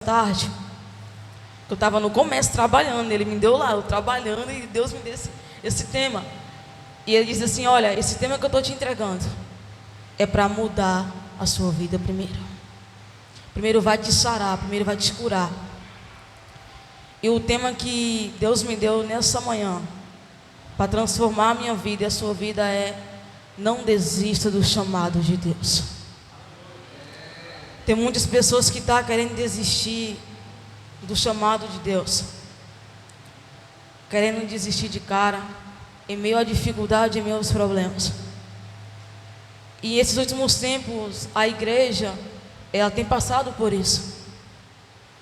tarde, eu estava no comércio trabalhando, ele me deu lá, eu trabalhando, e Deus me deu esse tema. E ele disse assim: olha, esse tema que eu estou te entregando é para mudar a sua vida primeiro. Primeiro vai te sarar, primeiro vai te curar. E o tema que Deus me deu nessa manhã, para transformar a minha vida e a sua vida, é: não desista do chamado de Deus. Tem muitas pessoas que estão querendo desistir do chamado de Deus, querendo desistir de cara, em meio à dificuldade, em meio aos problemas. E esses últimos tempos, a igreja, ela tem passado por isso.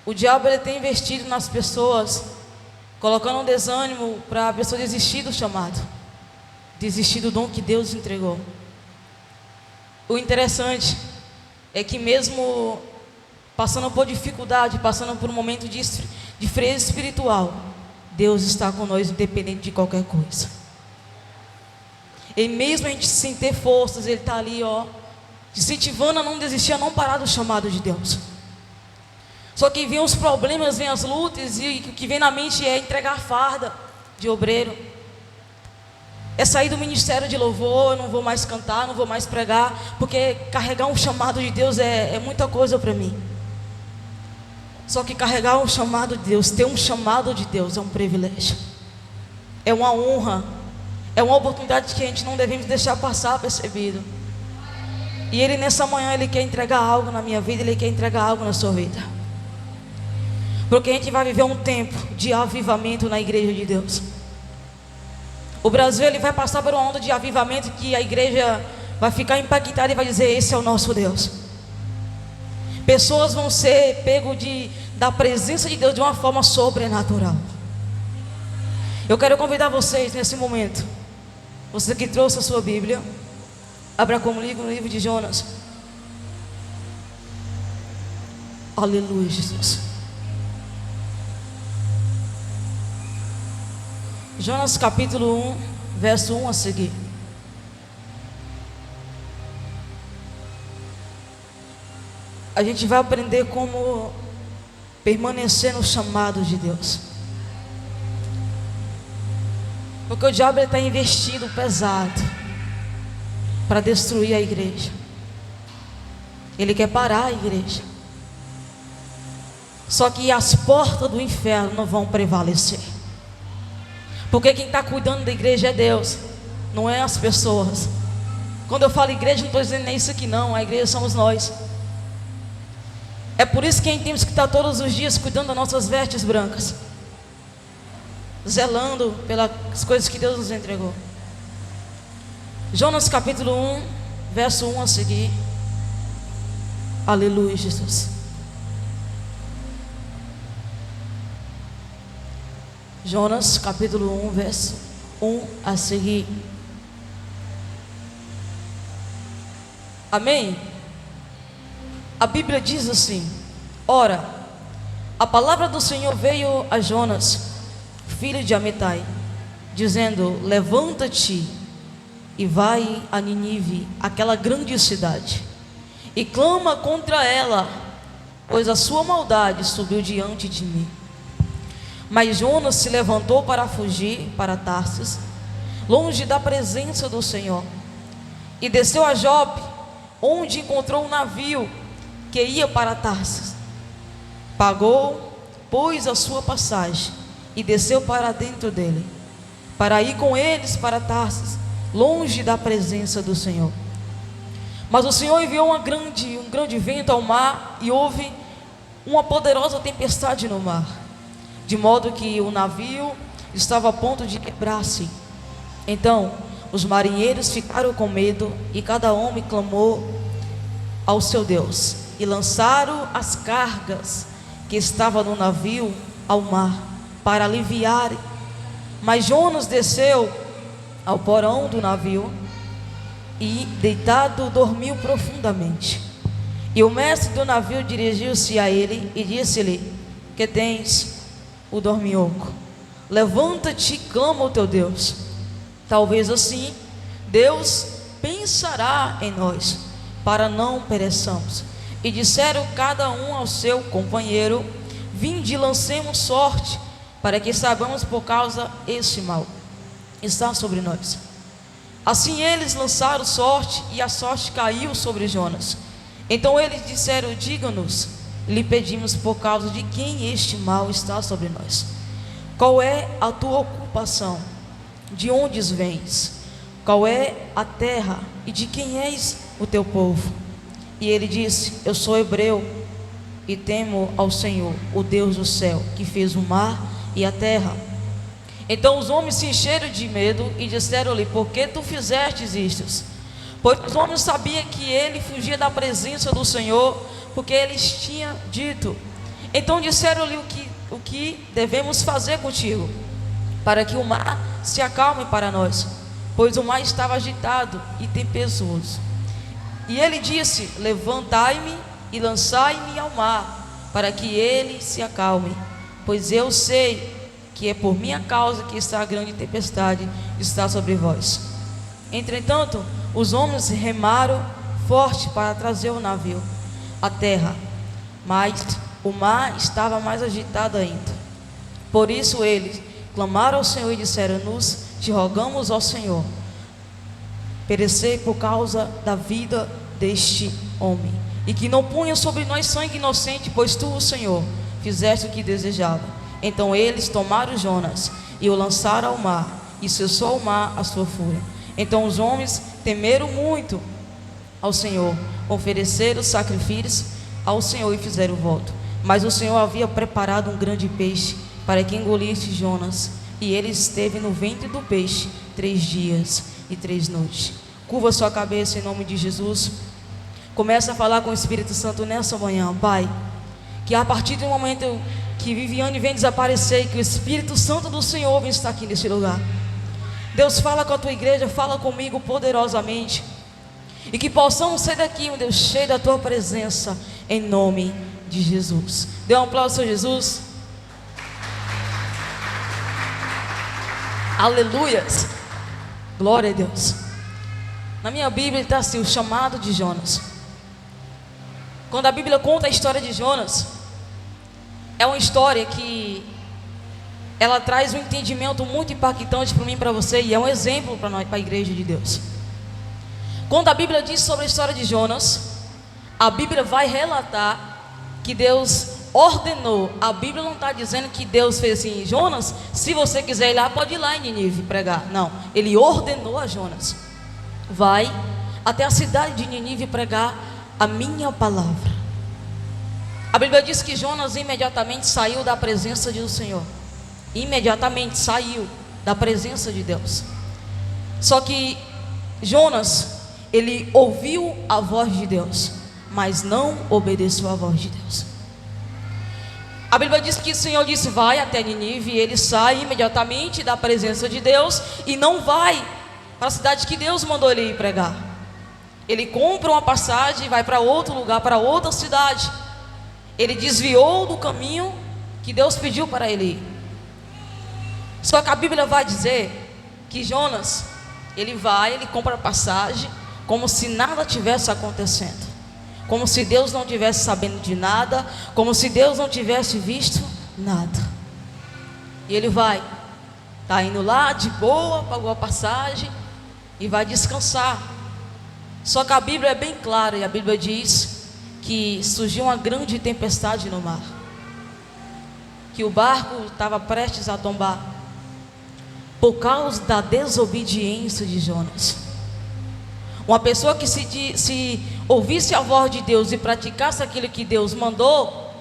O diabo, ele tem investido nas pessoas, colocando um desânimo para a pessoa desistir do chamado, desistir do dom que Deus entregou. O interessante é que mesmo passando por dificuldade, passando por um momento de frieza espiritual, Deus está conosco independente de qualquer coisa. E mesmo a gente sem ter forças, Ele está ali, incentivando a não desistir, a não parar do chamado de Deus. Só que vem os problemas, vem as lutas, e o que vem na mente é entregar a farda de obreiro, é sair do ministério de louvor. Eu não vou mais cantar, não vou mais pregar, porque carregar um chamado de Deus é muita coisa para mim. Só que carregar um chamado de Deus, ter um chamado de Deus, é um privilégio, é uma honra, é uma oportunidade que a gente não devemos deixar passar percebido. E Ele nessa manhã, Ele quer entregar algo na minha vida, Ele quer entregar algo na sua vida, porque a gente vai viver um tempo de avivamento na igreja de Deus. O Brasil, ele vai passar por uma onda de avivamento que a igreja vai ficar impactada e vai dizer: esse é o nosso Deus. Pessoas vão ser pegos da presença de Deus de uma forma sobrenatural. Eu quero convidar vocês nesse momento, você que trouxe a sua Bíblia, abra comigo no livro de Jonas. Aleluia, Jesus. Jonas capítulo 1, verso 1 a seguir. A gente vai aprender como permanecer no chamado de Deus, porque o diabo está investindo pesado para destruir a igreja. Ele quer parar a igreja, só que as portas do inferno não vão prevalecer, porque quem está cuidando da igreja é Deus, não é as pessoas. Quando eu falo igreja, não estou dizendo nem isso aqui não, a igreja somos nós. É por isso que temos que estar todos os dias cuidando das nossas vestes brancas, zelando pelas coisas que Deus nos entregou. Jonas capítulo 1, verso 1 a seguir. Aleluia, Jesus. Jonas capítulo 1, verso 1 a seguir. Amém? A Bíblia diz assim: ora, a palavra do Senhor veio a Jonas, filho de Amitai, dizendo: levanta-te e vai a Nínive, aquela grande cidade, e clama contra ela, pois a sua maldade subiu diante de mim. Mas Jonas se levantou para fugir para Tarsis, longe da presença do Senhor, e desceu a Jope, onde encontrou um navio que ia para Tarsis. Pagou, pois, a sua passagem e desceu para dentro dele, para ir com eles para Tarsis, longe da presença do Senhor. Mas o Senhor enviou um grande vento ao mar, e houve uma poderosa tempestade no mar, de modo que o navio estava a ponto de quebrar-se. Então os marinheiros ficaram com medo, e cada homem clamou ao seu Deus, e lançaram as cargas que estavam no navio ao mar, para aliviarem. Mas Jonas desceu ao porão do navio, e deitado dormiu profundamente. E o mestre do navio dirigiu-se a ele e disse-lhe: que tens, o dorminhoco? Levanta-te e clama ao teu Deus. Talvez assim Deus pensará em nós, para não pereçamos. E disseram cada um ao seu companheiro: vinde e lancemos sorte, para que saibamos por causa este mal está sobre nós. Assim eles lançaram sorte, e a sorte caiu sobre Jonas. Então eles disseram: diga-nos, lhe pedimos, por causa de quem este mal está sobre nós. Qual é a tua ocupação? De onde vens? Qual é a terra e de quem és o teu povo? E ele disse: eu sou hebreu e temo ao Senhor, o Deus do céu, que fez o mar e a terra. Então os homens se encheram de medo e disseram-lhe: por que tu fizestes isto? Pois os homens sabiam que ele fugia da presença do Senhor, porque eles tinham dito. Então disseram-lhe: o que devemos fazer contigo, para que o mar se acalme para nós? Pois o mar estava agitado e tempestuoso. E ele disse: levantai-me e lançai-me ao mar, para que ele se acalme, pois eu sei que é por minha causa que esta grande tempestade está sobre vós. Entretanto, os homens remaram forte para trazer o navio à terra, mas o mar estava mais agitado ainda. Por isso eles clamaram ao Senhor e disseram: nos te rogamos, ó Senhor, perecer por causa da vida deste homem, e que não ponha sobre nós sangue inocente, pois tu, o Senhor, fizeste o que desejava. Então eles tomaram Jonas e o lançaram ao mar, e cessou o mar a sua fúria. Então os homens temeram muito ao Senhor, ofereceram sacrifícios ao Senhor e fizeram voto. Mas o Senhor havia preparado um grande peixe para que engolisse Jonas, e ele esteve no ventre do peixe 3 dias e 3 noites. Curva sua cabeça em nome de Jesus. Começa a falar com o Espírito Santo nessa manhã. Pai, que a partir do momento que Viviane vem desaparecer, e que o Espírito Santo do Senhor vem estar aqui nesse lugar. Deus, fala com a tua igreja, fala comigo poderosamente, e que possamos sair daqui, meu Deus, cheio da tua presença, em nome de Jesus. Dê um aplauso a Jesus. Aleluias, glória a Deus. Na minha Bíblia está assim: o chamado de Jonas. Quando a Bíblia conta a história de Jonas, é uma história que ela traz um entendimento muito impactante para mim e para você, e é um exemplo para nós, para a igreja de Deus. Quando a Bíblia diz sobre a história de Jonas, a Bíblia vai relatar que Deus ordenou. A Bíblia não está dizendo que Deus fez assim: Jonas, se você quiser ir lá, pode ir lá em Nínive pregar. Não, ele ordenou a Jonas: vai até a cidade de Nínive pregar a minha palavra. A Bíblia diz que Jonas imediatamente saiu da presença do Senhor. Imediatamente saiu da presença de Deus. Só que Jonas, ele ouviu a voz de Deus, mas não obedeceu à voz de Deus. A Bíblia diz que o Senhor disse: vai até Nínive, e ele sai imediatamente da presença de Deus e não vai para a cidade que Deus mandou ele ir pregar. Ele compra uma passagem e vai para outro lugar, para outra cidade. Ele desviou do caminho que Deus pediu para ele ir. Só que a Bíblia vai dizer que Jonas, ele compra a passagem como se nada tivesse acontecendo, como se Deus não tivesse sabendo de nada, como se Deus não tivesse visto nada. E ele está indo lá de boa, pagou a passagem e vai descansar. Só que a Bíblia é bem clara, e a Bíblia diz que surgiu uma grande tempestade no mar, que o barco estava prestes a tombar, por causa da desobediência de Jonas. Uma pessoa que se ouvisse a voz de Deus e praticasse aquilo que Deus mandou,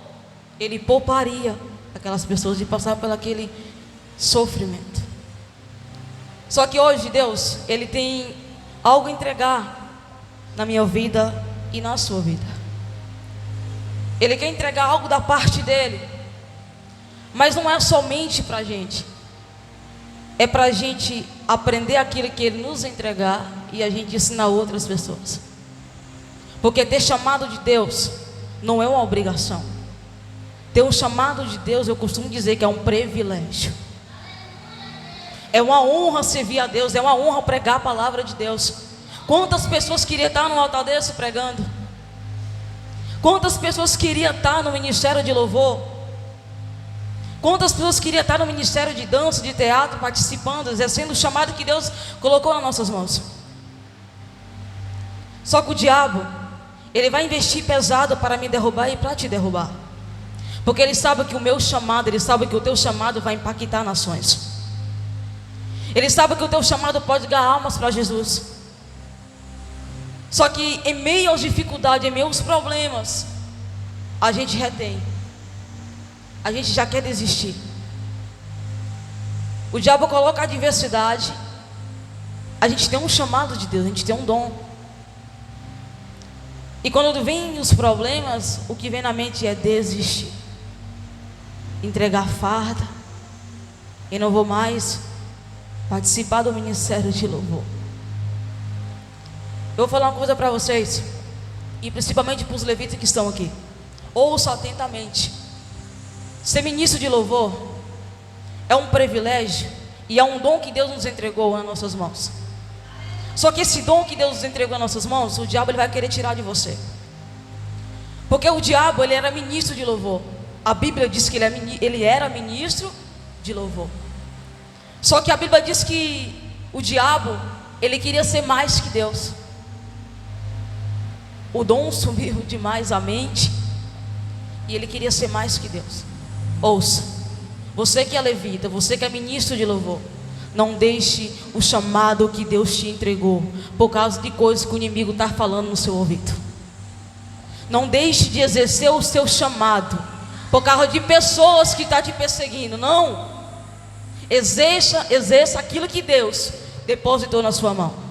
ele pouparia aquelas pessoas de passar por aquele sofrimento. Só que hoje Deus, ele tem algo a entregar na minha vida e na sua vida. Ele quer entregar algo da parte dele, mas não é somente para a gente, é para a gente aprender aquilo que ele nos entregar e a gente ensinar outras pessoas. Porque ter chamado de Deus não é uma obrigação. Ter um chamado de Deus, eu costumo dizer que é um privilégio. É uma honra servir a Deus, é uma honra pregar a palavra de Deus. Quantas pessoas queriam estar num altar desse pregando? Quantas pessoas queriam estar no ministério de louvor? Quantas pessoas queriam estar no ministério de dança, de teatro, participando, exercendo o chamado que Deus colocou nas nossas mãos? Só que o diabo, ele vai investir pesado para me derrubar e para te derrubar, porque ele sabe que o meu chamado, ele sabe que o teu chamado vai impactar nações. Ele sabe que o teu chamado pode ganhar almas para Jesus. Só que em meio às dificuldades, em meio aos problemas, a gente retém. A gente já quer desistir. O diabo coloca a adversidade. A gente tem um chamado de Deus, a gente tem um dom. E quando vem os problemas, o que vem na mente é desistir, entregar farda. E não vou mais participar do ministério de louvor. Eu vou falar uma coisa para vocês, e principalmente para os levitas que estão aqui. Ouça atentamente. Ser ministro de louvor é um privilégio e é um dom que Deus nos entregou nas nossas mãos. Só que esse dom que Deus nos entregou nas nossas mãos, o diabo ele vai querer tirar de você. Porque o diabo, ele era ministro de louvor. A Bíblia diz que ele era ministro de louvor. Só que a Bíblia diz que o diabo, ele queria ser mais que Deus. O dom subiu demais à mente e ele queria ser mais que Deus. Ouça, você que é levita, você que é ministro de louvor, não deixe o chamado que Deus te entregou por causa de coisas que o inimigo está falando no seu ouvido. Não deixe de exercer o seu chamado por causa de pessoas que estão te perseguindo. Não, exerça aquilo que Deus depositou na sua mão.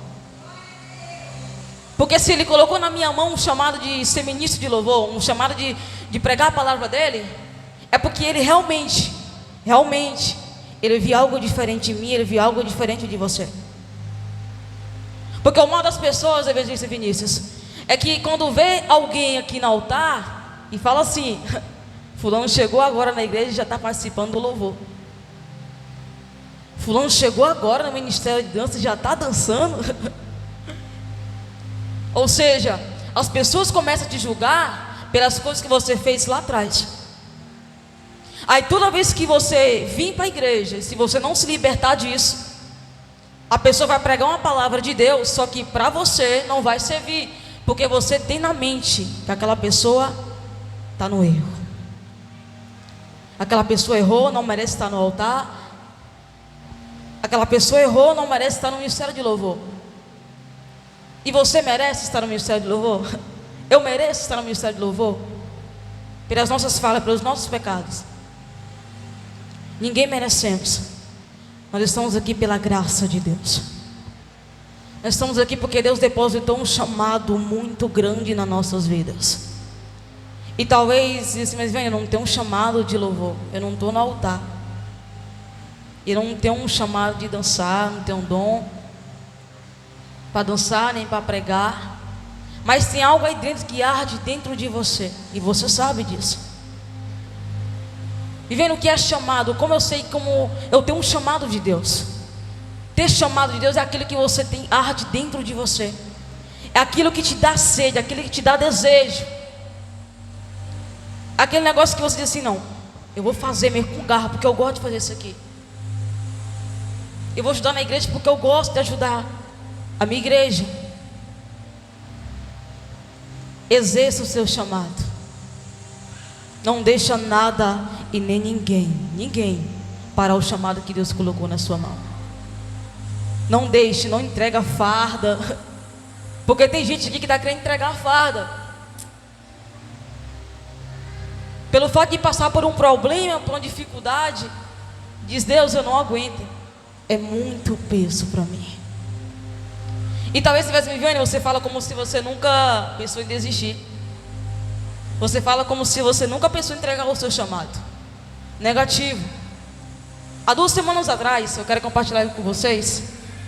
Porque se Ele colocou na minha mão um chamado de ser ministro de louvor, um chamado de pregar a palavra dEle, é porque Ele realmente, Ele viu algo diferente em mim, Ele viu algo diferente de você. Porque o mal das pessoas, às vezes, disse Vinícius, é que quando vê alguém aqui no altar e fala assim: fulano chegou agora na igreja e já está participando do louvor. Fulano chegou agora no ministério de dança e já está dançando. Ou seja, as pessoas começam a te julgar pelas coisas que você fez lá atrás. Aí toda vez que você vir para a igreja, se você não se libertar disso, a pessoa vai pregar uma palavra de Deus, só que para você não vai servir, porque você tem na mente que aquela pessoa está no erro. Aquela pessoa errou, não merece estar no altar. Aquela pessoa errou, não merece estar no ministério de louvor. E você merece estar no ministério de louvor? Eu mereço estar no ministério de louvor? Pelas nossas falhas, pelos nossos pecados? Ninguém merecemos. Nós estamos aqui pela graça de Deus. Nós estamos aqui porque Deus depositou um chamado muito grande nas nossas vidas. E talvez, mas vem, eu não tenho um chamado de louvor, eu não estou no altar, eu não tenho um chamado de dançar, não tenho um dom para dançar, nem para pregar. Mas tem algo aí dentro que arde dentro de você, e você sabe disso. E vendo o que é chamado, como eu sei, como eu tenho um chamado de Deus. Ter chamado de Deus é aquilo que você tem, arde dentro de você. É aquilo que te dá sede, aquilo que te dá desejo. Aquele negócio que você diz assim: não, eu vou fazer mesmo com garra, porque eu gosto de fazer isso aqui. Eu vou ajudar na igreja porque eu gosto de ajudar a minha igreja. Exerça o seu chamado. Não deixa nada e nem ninguém parar o chamado que Deus colocou na sua mão. Não deixe, não entrega farda, porque tem gente aqui que está querendo entregar farda. Pelo fato de passar por um problema, por uma dificuldade, diz: Deus, eu não aguento, é muito peso para mim. E talvez se estivesse me vendo, você fala como se você nunca pensou em desistir. Você fala como se você nunca pensou em entregar o seu chamado. Negativo. Há 2 semanas atrás, eu quero compartilhar com vocês.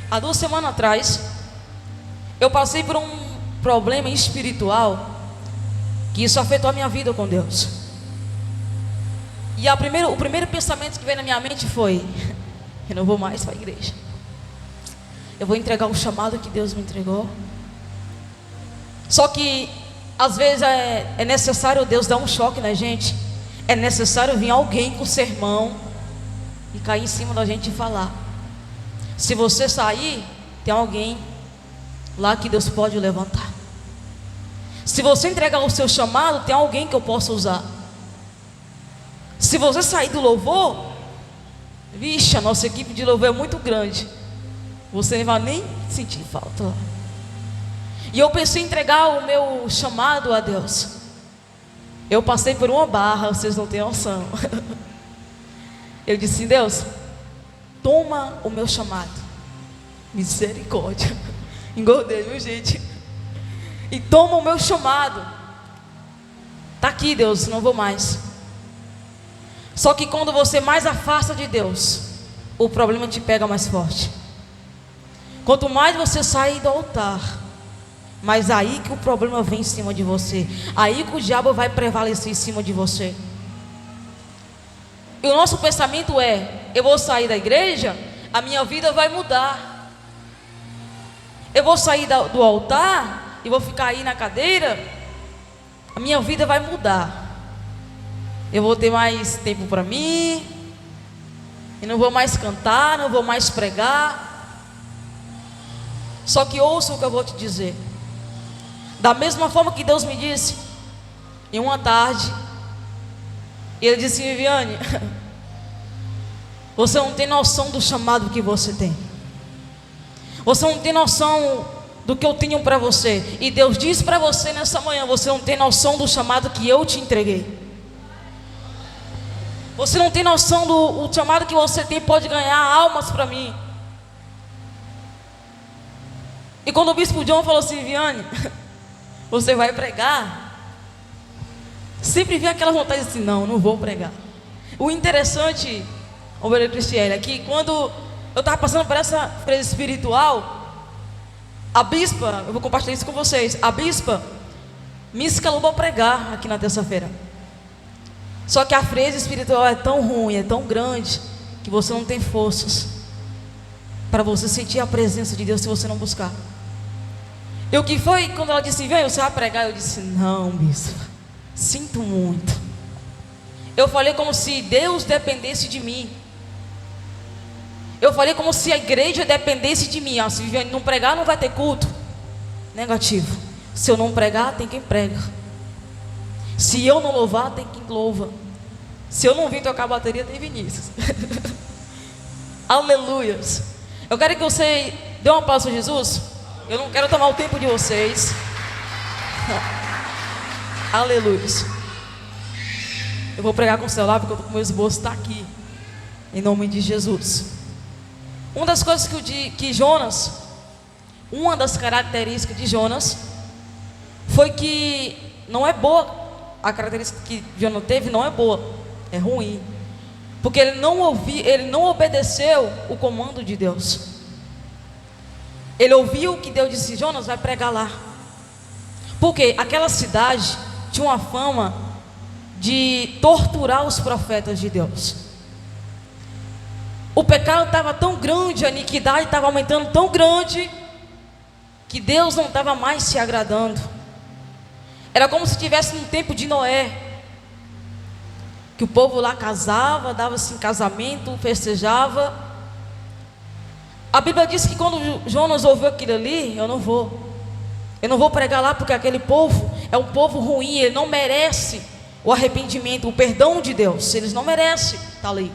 Há 2 semanas atrás, eu passei por um problema espiritual, que isso afetou a minha vida com Deus. E o primeiro pensamento que veio na minha mente foi: eu não vou mais para a igreja. Eu vou entregar o chamado que Deus me entregou. Só que Às vezes é necessário Deus dar um choque na gente. É necessário vir alguém com sermão e cair em cima da gente e falar. Se você sair, tem alguém lá que Deus pode levantar. Se você entregar o seu chamado, tem alguém que eu possa usar. Se você sair do louvor, vixe, a nossa equipe de louvor é muito grande. Você não vai nem sentir falta lá. E eu pensei em entregar o meu chamado a Deus. Eu passei por uma barra, vocês não têm noção. Eu disse: Deus, toma o meu chamado. Misericórdia. Engordei, viu, gente? E toma o meu chamado. Tá aqui, Deus, não vou mais. Só que quando você mais afasta de Deus, o problema te pega mais forte. Quanto mais você sai do altar, mas aí que o problema vem em cima de você. Aí que o diabo vai prevalecer em cima de você. E o nosso pensamento é: eu vou sair da igreja, a minha vida vai mudar. Eu vou sair do altar e vou ficar aí na cadeira, a minha vida vai mudar. Eu vou ter mais tempo para mim, e não vou mais cantar, não vou mais pregar. Só que ouça o que eu vou te dizer. Da mesma forma que Deus me disse, em uma tarde, Ele disse: Viviane, você não tem noção do chamado que você tem. Você não tem noção do que eu tenho para você. E Deus diz para você nessa manhã: você não tem noção do chamado que eu te entreguei. Você não tem noção do chamado que você tem, pode ganhar almas para mim. E quando o bispo John falou assim: Viviane, você vai pregar? Sempre vem aquela vontade assim: não vou pregar. O interessante, ovelha Cristiane, é que quando eu estava passando por essa crise espiritual, a bispa, eu vou compartilhar isso com vocês, a bispa me escalou para pregar aqui na terça-feira. Só que a crise espiritual é tão ruim, é tão grande, que você não tem forças para você sentir a presença de Deus se você não buscar. E o que foi quando ela disse: vem, você vai pregar? Eu disse: não, bispa, sinto muito. Eu falei como se Deus dependesse de mim. Eu falei como se a igreja dependesse de mim. Se Viviane não pregar, não vai ter culto. Negativo. Se eu não pregar, tem quem prega. Se eu não louvar, tem quem louva. Se eu não vir tocar a bateria, tem Vinícius. Aleluias. Eu quero que você dê uma palavra a Jesus. Eu não quero tomar o tempo de vocês. Aleluias. Eu vou pregar com o celular porque eu estou com o meu esboço, está aqui. Em nome de Jesus. Uma das coisas que Jonas, uma das características de Jonas, foi que não é boa. A característica que Jonas teve não é boa, é ruim. Porque ele não obedeceu o comando de Deus. Ele ouviu que Deus disse: Jonas, vai pregar lá. Porque aquela cidade tinha uma fama de torturar os profetas de Deus. O pecado estava tão grande, a iniquidade estava aumentando tão grande, que Deus não estava mais se agradando. Era como se estivesse no tempo de Noé, que o povo lá casava, dava-se em casamento, festejava. A Bíblia diz que quando Jonas ouviu aquilo ali: eu não vou pregar lá, porque aquele povo é um povo ruim, ele não merece o arrependimento, o perdão de Deus, eles não merecem estar ali.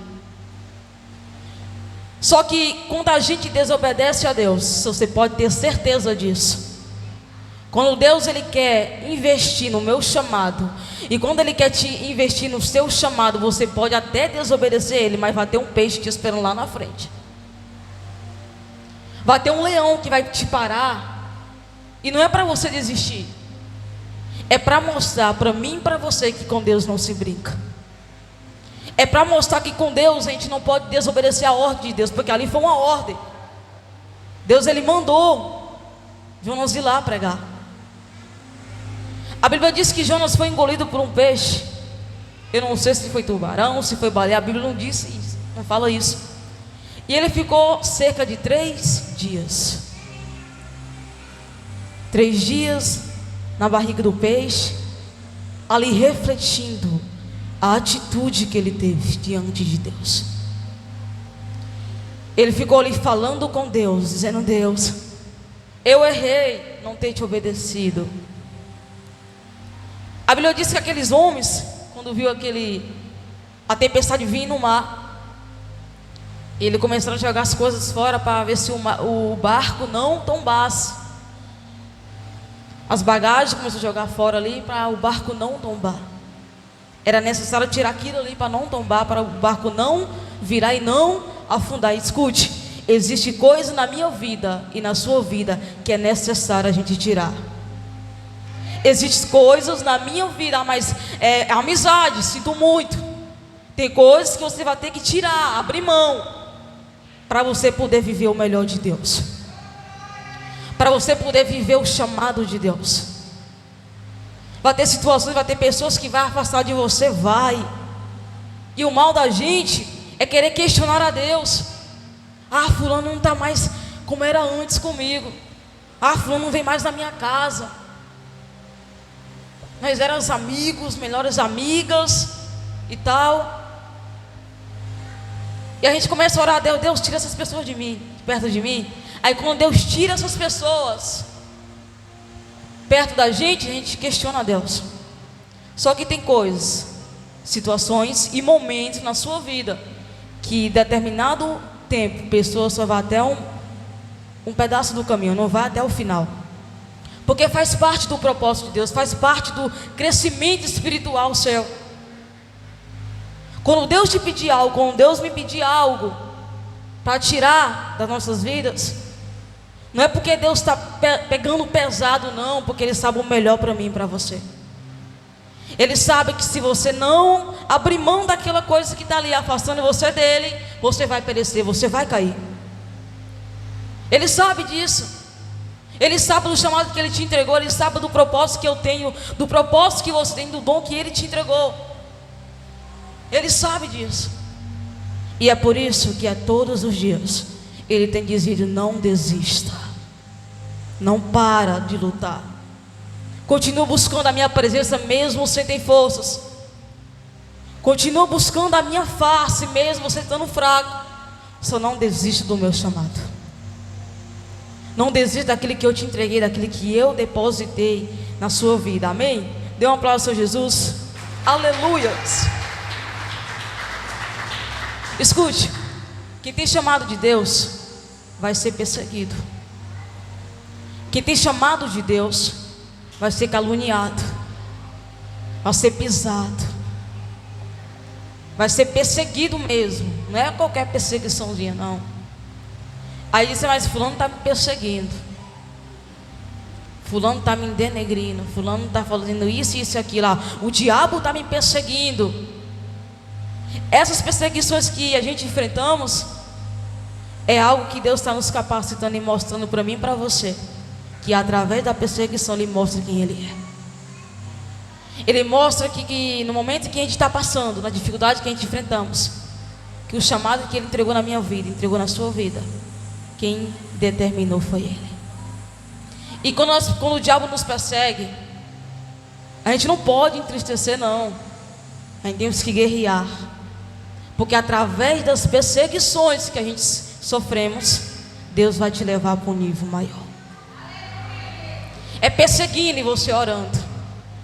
Só que quando a gente desobedece a Deus, você pode ter certeza disso. Quando Deus ele quer investir no meu chamado, e quando Ele quer te investir no seu chamado, você pode até desobedecer Ele, mas vai ter um peixe te esperando lá na frente. Vai ter um leão que vai te parar. E não é para você desistir, é para mostrar para mim e para você que com Deus não se brinca. É para mostrar que com Deus a gente não pode desobedecer a ordem de Deus, porque ali foi uma ordem. Deus ele mandou Jonas ir lá pregar. A Bíblia diz que Jonas foi engolido por um peixe. Eu não sei se foi tubarão, se foi baleia. A Bíblia não disse isso, não fala isso. E ele ficou cerca de 3 dias. 3 dias na barriga do peixe, ali refletindo a atitude que ele teve diante de Deus. Ele ficou ali falando com Deus, dizendo: Deus, eu errei não ter te obedecido. A Bíblia diz que aqueles homens, quando viu a tempestade vir no mar, ele começaram a jogar as coisas fora para ver se o barco não tombasse. As bagagens começaram a jogar fora ali para o barco não tombar. Era necessário tirar aquilo ali para não tombar, para o barco não virar e não afundar. Escute, existe coisa na minha vida e na sua vida que é necessário a gente tirar. Existem coisas na minha vida, mas amizade, sinto muito. Tem coisas que você vai ter que tirar, abrir mão, para você poder viver o melhor de Deus, para você poder viver o chamado de Deus. Vai ter situações, vai ter pessoas que vão afastar de você, vai. E o mal da gente é querer questionar a Deus. Ah, fulano não está mais como era antes comigo. Ah, fulano não vem mais na minha casa. Nós éramos amigos, melhores amigas e tal. E a gente começa a orar a Deus: Deus, tira essas pessoas de mim, de perto de mim. Aí quando Deus tira essas pessoas perto da gente, a gente questiona a Deus. Só que tem coisas, situações e momentos na sua vida que determinado tempo, pessoa só vai até um pedaço do caminho, não vai até o final. Porque faz parte do propósito de Deus, faz parte do crescimento espiritual seu. Quando Deus te pedir algo, quando Deus me pedir algo para tirar das nossas vidas, não é porque Deus está pegando pesado, não, porque Ele sabe o melhor para mim e para você. Ele sabe que se você não abrir mão daquela coisa que está ali afastando você dele, você vai perecer, você vai cair. Ele sabe disso. Ele sabe do chamado que Ele te entregou. Ele sabe do propósito que eu tenho, do propósito que você tem, do dom que Ele te entregou. Ele sabe disso. E é por isso que todos os dias Ele tem dizido: não desista, não para de lutar, continua buscando a minha presença mesmo sem ter forças, continua buscando a minha face mesmo você estando fraco. Só não desista do meu chamado, não desista daquele que eu te entreguei, daquele que eu depositei na sua vida. Amém? Dê um aplauso ao Jesus. Aleluia. Escute, quem tem chamado de Deus vai ser perseguido. Quem tem chamado de Deus vai ser caluniado, vai ser pisado, vai ser perseguido mesmo. Não é qualquer perseguiçãozinha, não. Aí diz: mas fulano está me perseguindo, fulano está me denegrindo, fulano está fazendo isso, isso e aquilo lá. O diabo está me perseguindo. Essas perseguições que a gente enfrentamos é algo que Deus está nos capacitando e mostrando para mim e para você, que através da perseguição Ele mostra quem Ele é. Ele mostra que no momento que a gente está passando, na dificuldade que a gente enfrentamos, que o chamado que Ele entregou na minha vida, entregou na sua vida, quem determinou foi Ele. E quando o diabo nos persegue, a gente não pode entristecer, não. A gente tem que guerrear, porque através das perseguições que a gente sofremos, Deus vai te levar para um nível maior. É perseguindo e você orando,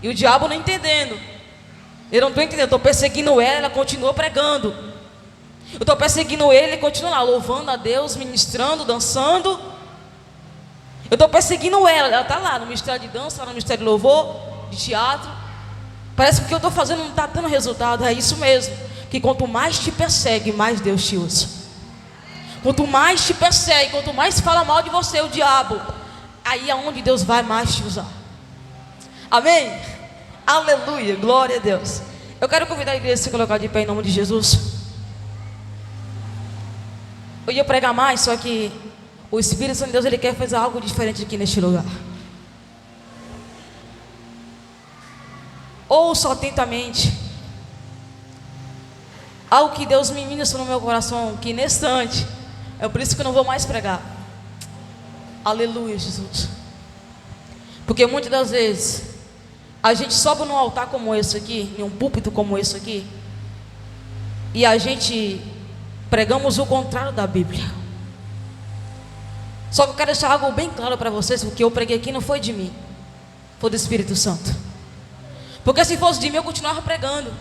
e o diabo não entendendo. Eu não estou entendendo, eu estou perseguindo ela continua pregando. Eu estou perseguindo ele continua lá, louvando a Deus, ministrando, dançando. Eu estou perseguindo ela está lá no ministério de dança, no ministério de louvor, de teatro. Parece que o que eu estou fazendo não está dando resultado. É isso mesmo, que quanto mais te persegue, mais Deus te usa. Quanto mais te persegue, quanto mais fala mal de você o diabo, aí é onde Deus vai mais te usar. Amém? Aleluia, glória a Deus. Eu quero convidar a igreja a se colocar de pé em nome de Jesus. Eu ia pregar mais, só que o Espírito Santo de Deus, Ele quer fazer algo diferente aqui neste lugar. Ouça atentamente algo que Deus me ministrou no meu coração, que nesse instante, é por isso que eu não vou mais pregar. Aleluia, Jesus. Porque muitas das vezes a gente sobe num altar como esse aqui, em um púlpito como esse aqui, e a gente pregamos o contrário da Bíblia. Só que eu quero deixar algo bem claro para vocês: o que eu preguei aqui não foi de mim, foi do Espírito Santo. Porque se fosse de mim, eu continuava pregando,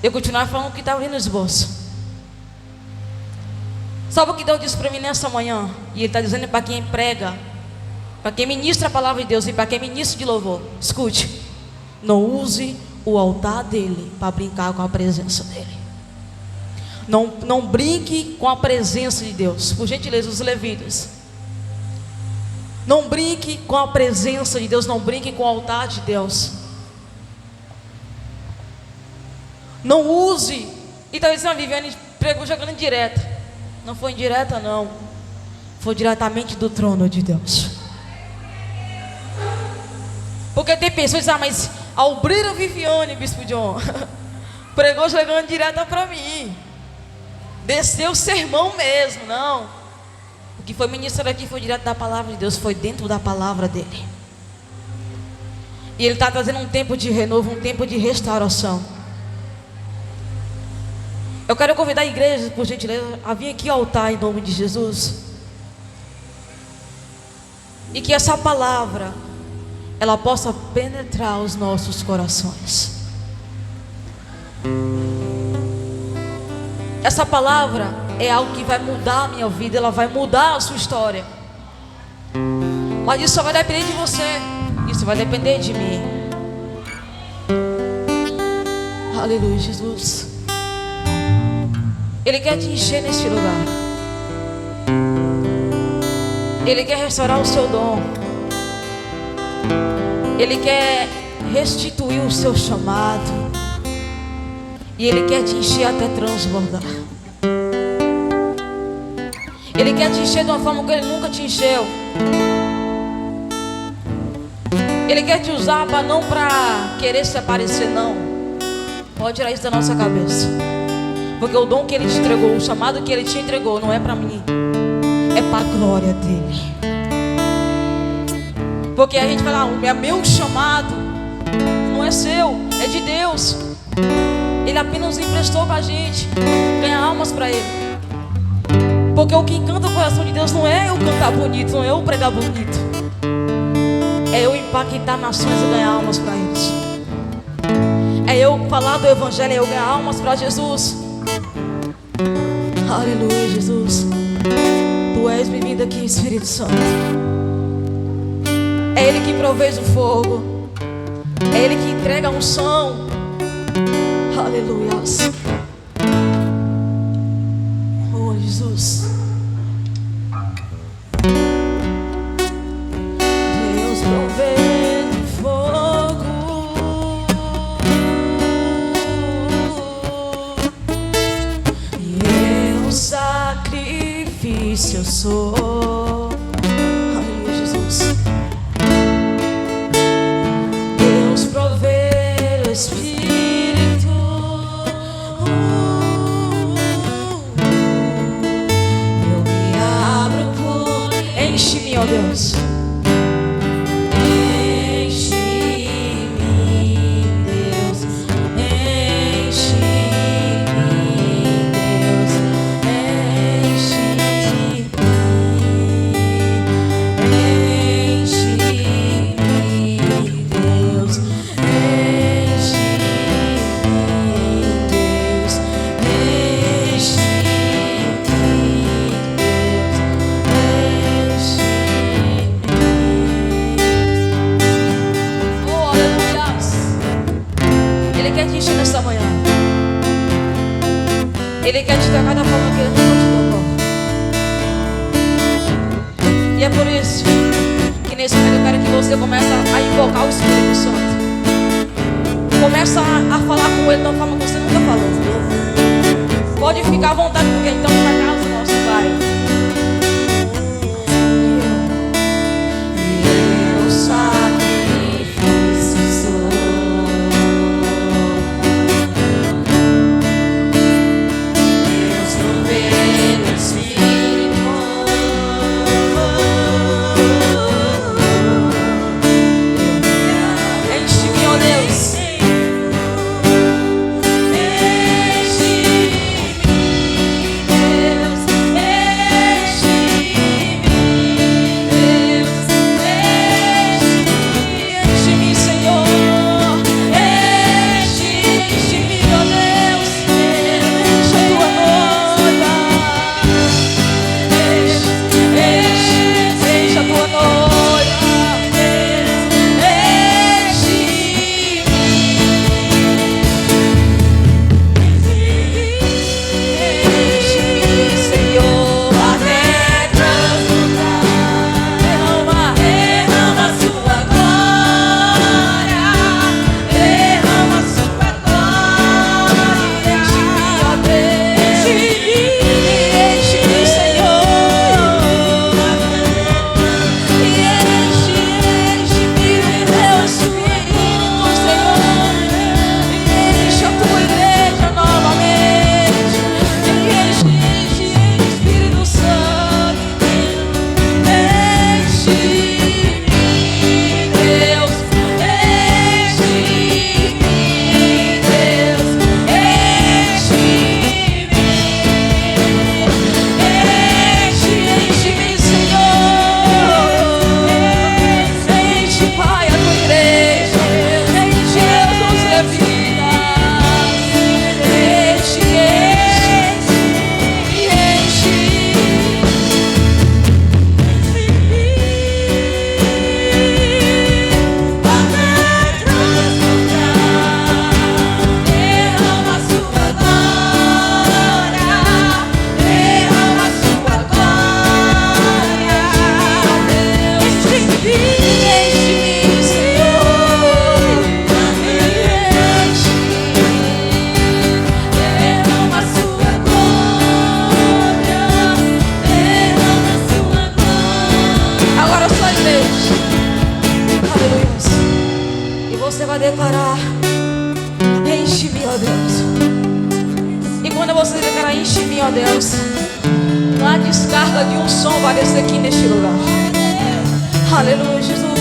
eu continuava falando o que estava ali no esboço. Sabe o que Deus disse para mim nessa manhã? E Ele está dizendo para quem prega, para quem ministra a palavra de Deus e para quem ministra de louvor: escute, não use o altar dele para brincar com a presença dele. Não brinque com a presença de Deus. Por gentileza, os levitas, não brinque com a presença de Deus. Não brinque com o altar de Deus. Não use. E talvez a Viviane pregou jogando indireta. Não foi indireta, não, foi diretamente do trono de Deus. Porque tem pessoas que dizem: mas a obreira Viviane, Bispo John, pregou jogando direta para mim, desceu o sermão mesmo. Não, o que foi ministrado aqui foi direto da palavra de Deus, foi dentro da palavra dele. E Ele está trazendo um tempo de renovo, um tempo de restauração. Eu quero convidar a igreja, por gentileza, a vir aqui ao altar em nome de Jesus. E que essa palavra, ela possa penetrar os nossos corações. Essa palavra é algo que vai mudar a minha vida, ela vai mudar a sua história. Mas isso só vai depender de você, isso vai depender de mim. Aleluia, Jesus. Ele quer te encher neste lugar. Ele quer restaurar o seu dom. Ele quer restituir o seu chamado. E Ele quer te encher até transbordar. Ele quer te encher de uma forma que Ele nunca te encheu. Ele quer te usar não para querer se aparecer, não. Pode tirar isso da nossa cabeça. Porque o dom que Ele te entregou, o chamado que Ele te entregou, não é para mim, é para a glória dEle. Porque a gente fala: é meu chamado. Não é seu, é de Deus. Ele apenas emprestou para a gente ganhar almas para Ele. Porque o que encanta o coração de Deus não é eu cantar bonito, não é eu pregar bonito, é eu impactar nações e ganhar almas para eles. É eu falar do Evangelho, é eu ganhar almas para Jesus. Aleluia, Jesus. Tu és bem-vindo aqui, Espírito Santo. É Ele que provê o fogo, é Ele que entrega a unção. Aleluia. Oh, Jesus. Deus provê o fogo. E eu sacrifício eu sou. Aleluia, Jesus. Deus provê o Espírito. Eu me abro por... Enche-me, ó Deus. Ele quer te tocar da forma que Ele nunca te tocou. E é por isso que nesse momento eu quero que você comece a invocar o Espírito Santo. Começa a falar com Ele da forma que você nunca falou. Pode ficar à vontade, porque então na casa do nosso Pai. Eu sacrifício sou. Quando você declarar enche-me, ó Deus, a descarga de um som vai descer aqui neste lugar. Aleluia, Jesus.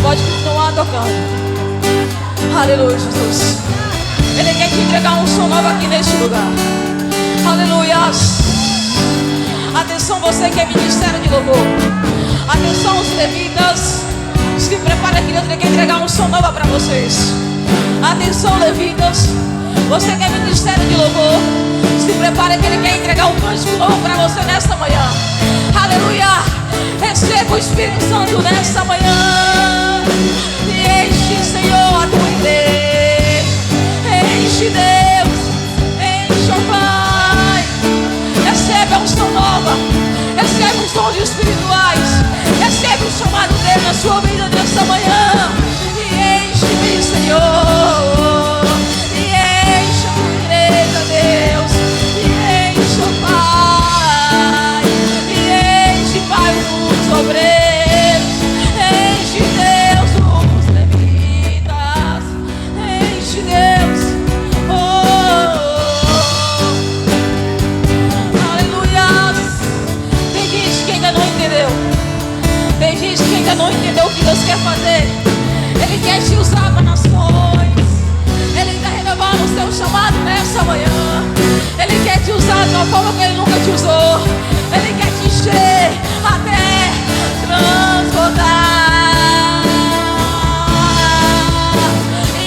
Pode continuar tocando. Aleluia, Jesus. Ele quer te entregar um som novo aqui neste lugar. Aleluia. Atenção, você que é ministério de louvor. Atenção, os levitas. Se prepara que Deus quer entregar um som novo para vocês. Atenção, levitas. Você que é ministério de louvor. Se prepara que Ele quer entregar um cântico novo para você nesta manhã. Aleluia. Receba o Espírito Santo nesta manhã. E enche, Senhor, a tua igreja. Enche, Deus. Enche, ó Pai. Recebe a unção nova. Recebe os dons espirituais. Recebe o chamado dele na sua vida nesta manhã. E enche-me, Senhor. E enche a tua igreja, Deus. E enche, ó Pai. E enche, Pai, os obreiros. Enche, Deus, os levitas. Enche, Deus. Aleluia. Tem gente que ainda não entendeu. Tem gente que ainda não entendeu o que Deus quer fazer. Ele quer te usar para nações. Ele está renovando o seu chamado nessa manhã. Ele quer te usar de uma forma que Ele nunca te usou. Ele quer te encher até transbordar. E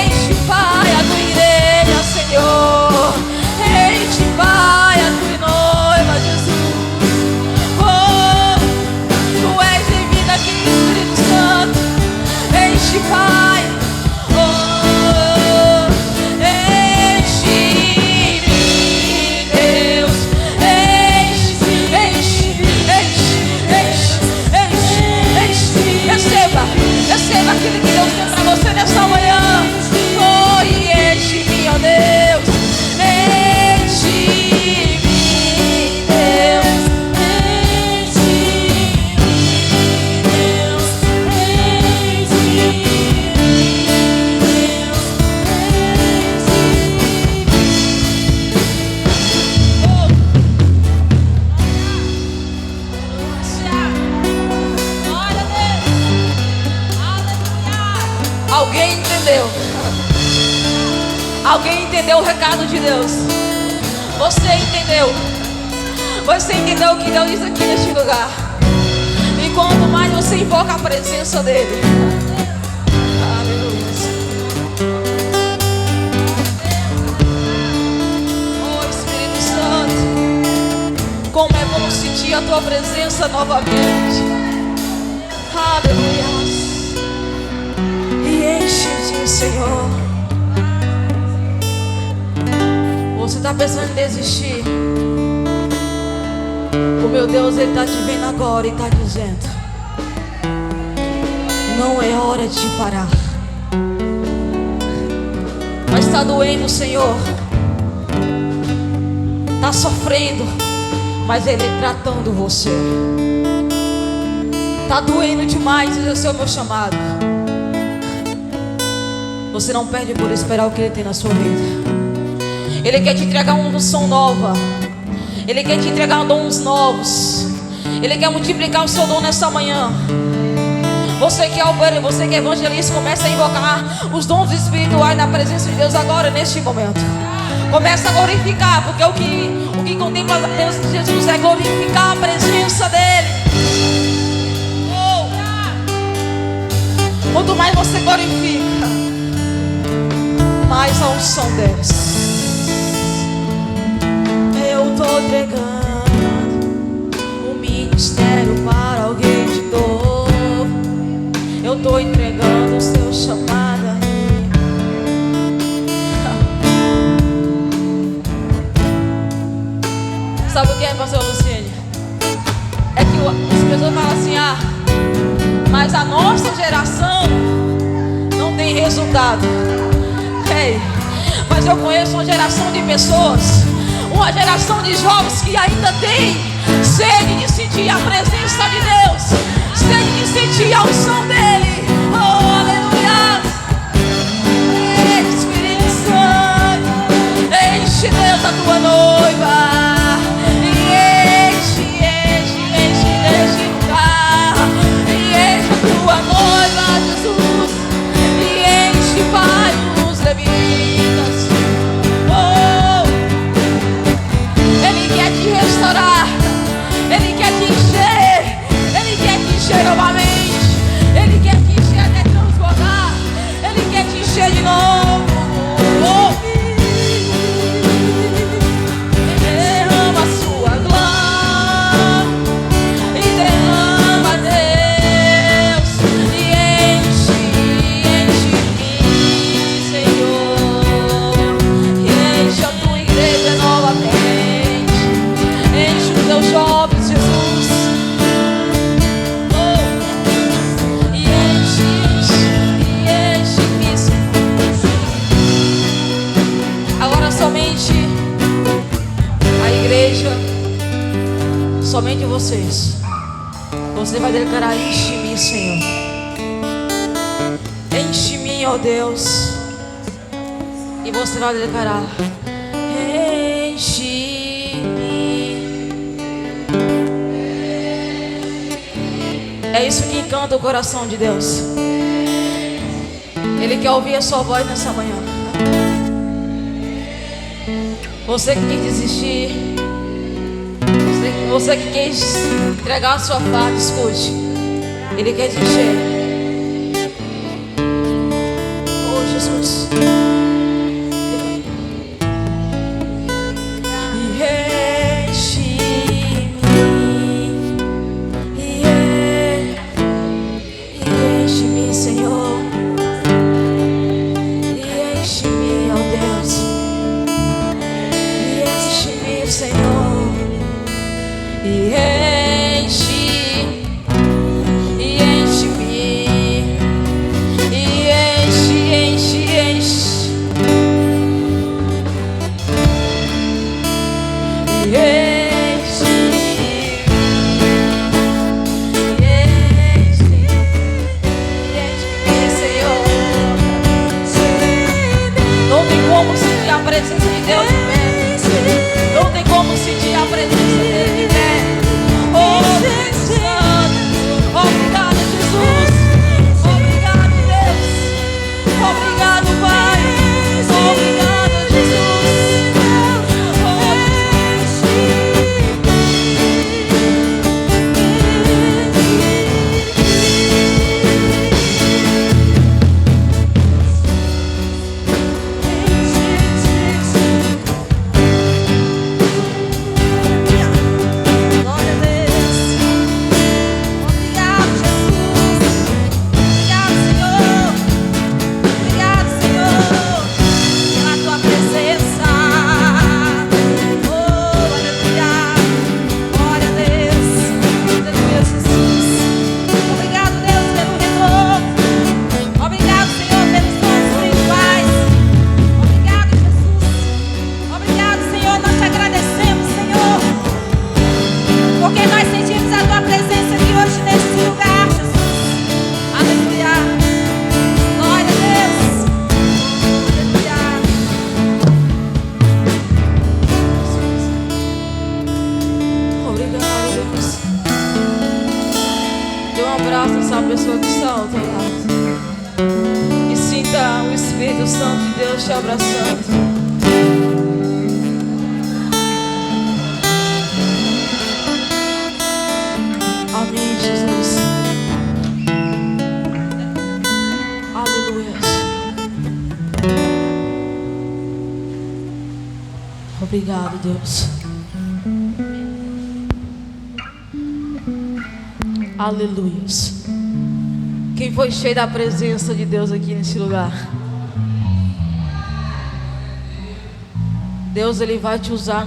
enche, Pai, a tua igreja, Senhor. Enche, Pai, a tua noiva, Jesus. Oh, tu és bem-vindo aqui, Espírito Santo. Enche, Pai. Oh, enche-me, Deus. Enche, enche, enche, enche, enche. Receba aquilo que Deus tem para você nessa manhã. Oh, e enche-me, ó Deus. Enche-me, Deus. Enche-me, Deus. Enche-me, Deus. Glória a Deus. Aleluia. Alguém entendeu? Alguém entendeu o recado de Deus? Você entendeu? Você entendeu o que Deus diz aqui neste lugar? E quanto mais você invoca a presença dEle. Aleluia. Oh, Espírito Santo, como é bom sentir a tua presença novamente. Aleluia. E enche-te, Senhor. Você está pensando em desistir? O meu Deus, Ele está te vendo agora e está dizendo: não é hora de parar. Mas está doendo, Senhor. Está sofrendo, mas Ele tratando você. Está doendo demais, esse é o meu chamado. Você não perde por esperar o que Ele tem na sua vida. Ele quer te entregar uma unção nova. Ele quer te entregar dons novos. Ele quer multiplicar o seu dom nessa manhã. Você que é obreiro, você que é evangelista, comece a invocar os dons espirituais na presença de Deus agora, neste momento. Começa a glorificar, porque o que contempla a presença de Jesus é glorificar a presença dEle. Quanto mais você glorifica, mais a unção desce. Eu estou entregando o ministério para alguém de novo. Eu estou entregando o seu chamado a mim. Sabe o que é, pastor Luciene? É que as pessoas falam assim: mas a nossa geração não tem resultado. Ei, mas eu conheço uma geração de pessoas, uma geração de jovens que ainda tem sede de sentir a presença de Deus, sede de sentir a unção dEle. Oh, aleluia! Espírito Santo, enche, Deus, a tua noiva. Tua noiva, Jesus, e enche, Pai, os levitas. Oh, Ele quer te restaurar, Ele quer te encher, Ele quer te encher novamente, Ele quer te encher até transbordar, Ele quer te encher de novo. Oh, derrama a sua glória e derrama Deus. Jovens, Jesus, oh, e enche-me, agora somente a igreja, somente vocês. Você vai declarar: enche-me, Senhor, enche-me, ó Deus. E você vai declarar: enche-me. É isso que encanta o coração de Deus. Ele quer ouvir a sua voz nessa manhã. Você que quer desistir, você que quer entregar a sua farda, escute. Ele quer te encher. Oh, Jesus. Senhor, e enche-me, ó Deus, e enche-me, Senhor, e enche-me, e enche, enche, enche, e como sentir a presença de Deus de pé. Não tem como sentir a presença dele de pé. Oh, Deus Santo, obrigado, Jesus. Obrigado, Deus. Obrigado, Pai. Obrigado, Jesus. Oh, Jesus. a pessoa que está ao teu lado. E sinta o Espírito Santo de Deus te abraçando. Amém, Jesus. Aleluia. Obrigado, Deus. Aleluia. Quem foi cheio da presença de Deus aqui nesse lugar? Deus, Ele vai te usar.